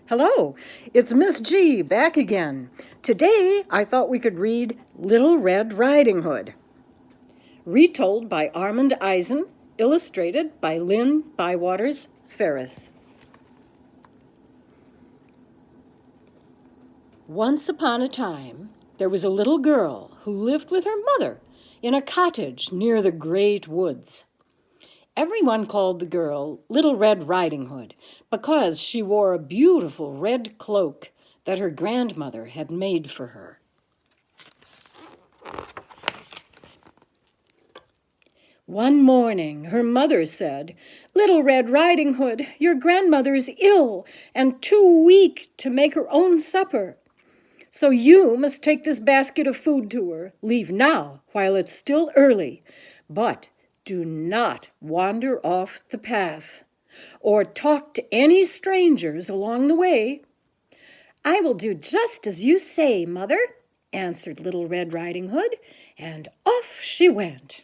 Hello, it's Miss G back again. Today I thought we could read Little Red Riding Hood. Retold by Armand Eisen, illustrated by Lynn Bywaters Ferris. Once upon a time, there was a little girl who lived with her mother in a cottage near the great woods. Everyone called the girl Little Red Riding Hood because she wore a beautiful red cloak that her grandmother had made for her. One morning, her mother said, "Little Red Riding Hood, your grandmother is ill and too weak to make her own supper. So you must take this basket of food to her. Leave now while it's still early, but do not wander off the path or talk to any strangers along the way." "I will do just as you say, Mother," answered Little Red Riding Hood, and off she went.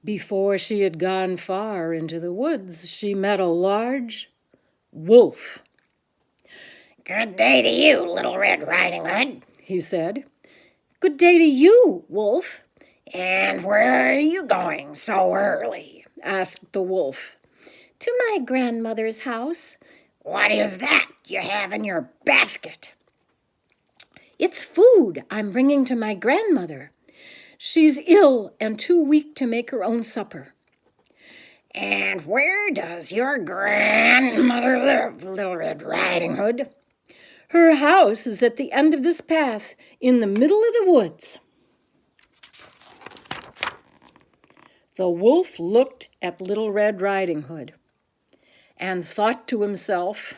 Before she had gone far into the woods, she met a large wolf. "Good day to you, Little Red Riding Hood," he said. "Good day to you, Wolf." "And where are you going so early?" asked the wolf. "To my grandmother's house." "What is that you have in your basket?" "It's food I'm bringing to my grandmother. She's ill and too weak to make her own supper." "And where does your grandmother live, Little Red Riding Hood?" "Her house is at the end of this path, in the middle of the woods." The wolf looked at Little Red Riding Hood and thought to himself,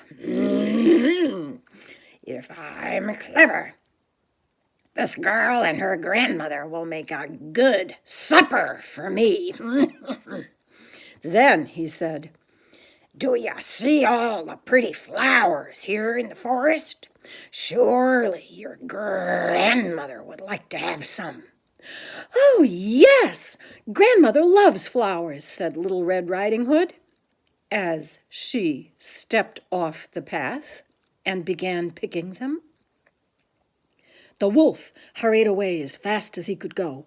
"If I'm clever, this girl and her grandmother will make a good supper for me." Then he said, "Do you see all the pretty flowers here in the forest? Surely your grandmother would like to have some." "Oh, yes, Grandmother loves flowers," said Little Red Riding Hood, as she stepped off the path and began picking them. The wolf hurried away as fast as he could go.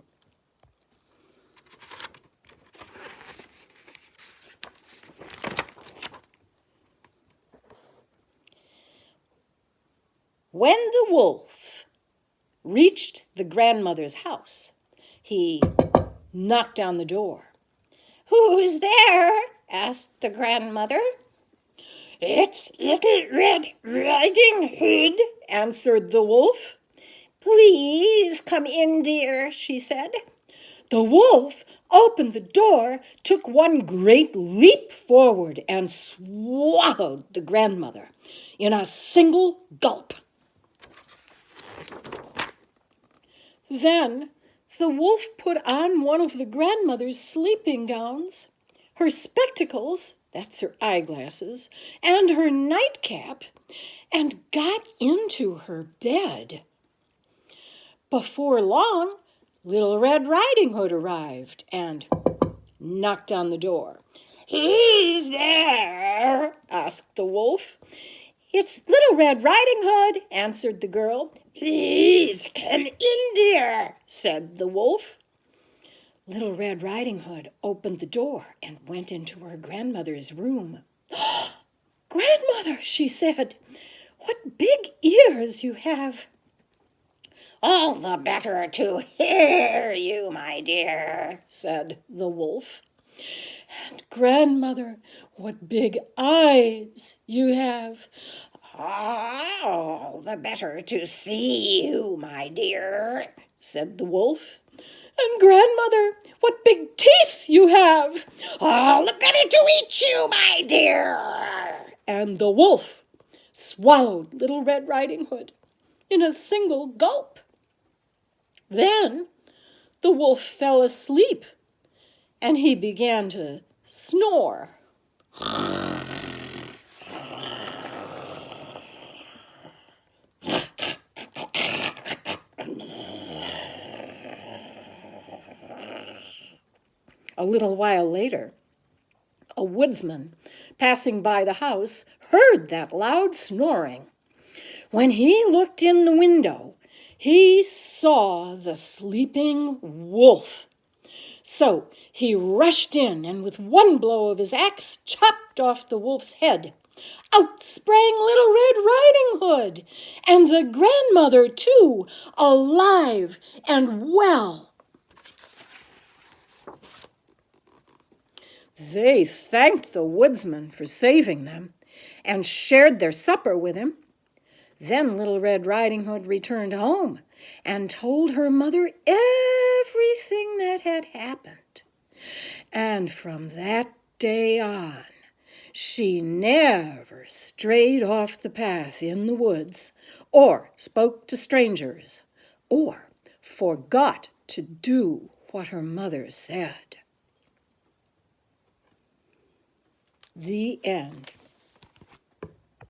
When the wolf reached the grandmother's house, he knocked on the door. "Who's there?" asked the grandmother. "It's Little Red Riding Hood," answered the wolf. "Please come in, dear," she said. The wolf opened the door, took one great leap forward, and swallowed the grandmother in a single gulp. Then the wolf put on one of the grandmother's sleeping gowns, her spectacles, that's her eyeglasses, and her nightcap, and got into her bed. Before long, Little Red Riding Hood arrived and knocked on the door. "Who's there?" asked the wolf. "It's Little Red Riding Hood," answered the girl. "Please come in, dear," said the wolf. Little Red Riding Hood opened the door and went into her grandmother's room. "Grandmother," she said, "what big ears you have." "All the better to hear you, my dear," said the wolf. "And grandmother, what big eyes you have." "All the better to see you, my dear," said the wolf. "And grandmother, what big teeth you have." "All the better to eat you, my dear." And the wolf swallowed Little Red Riding Hood in a single gulp. Then the wolf fell asleep, and he began to snore. A little while later, a woodsman passing by the house heard that loud snoring. When he looked in the window, he saw the sleeping wolf. So he rushed in and with one blow of his axe chopped off the wolf's head. Out sprang Little Red Riding Hood, and the grandmother, too, alive and well. They thanked the woodsman for saving them and shared their supper with him. Then Little Red Riding Hood returned home and told her mother everything that had happened. And from that day on, she never strayed off the path in the woods, or spoke to strangers, or forgot to do what her mother said. The end.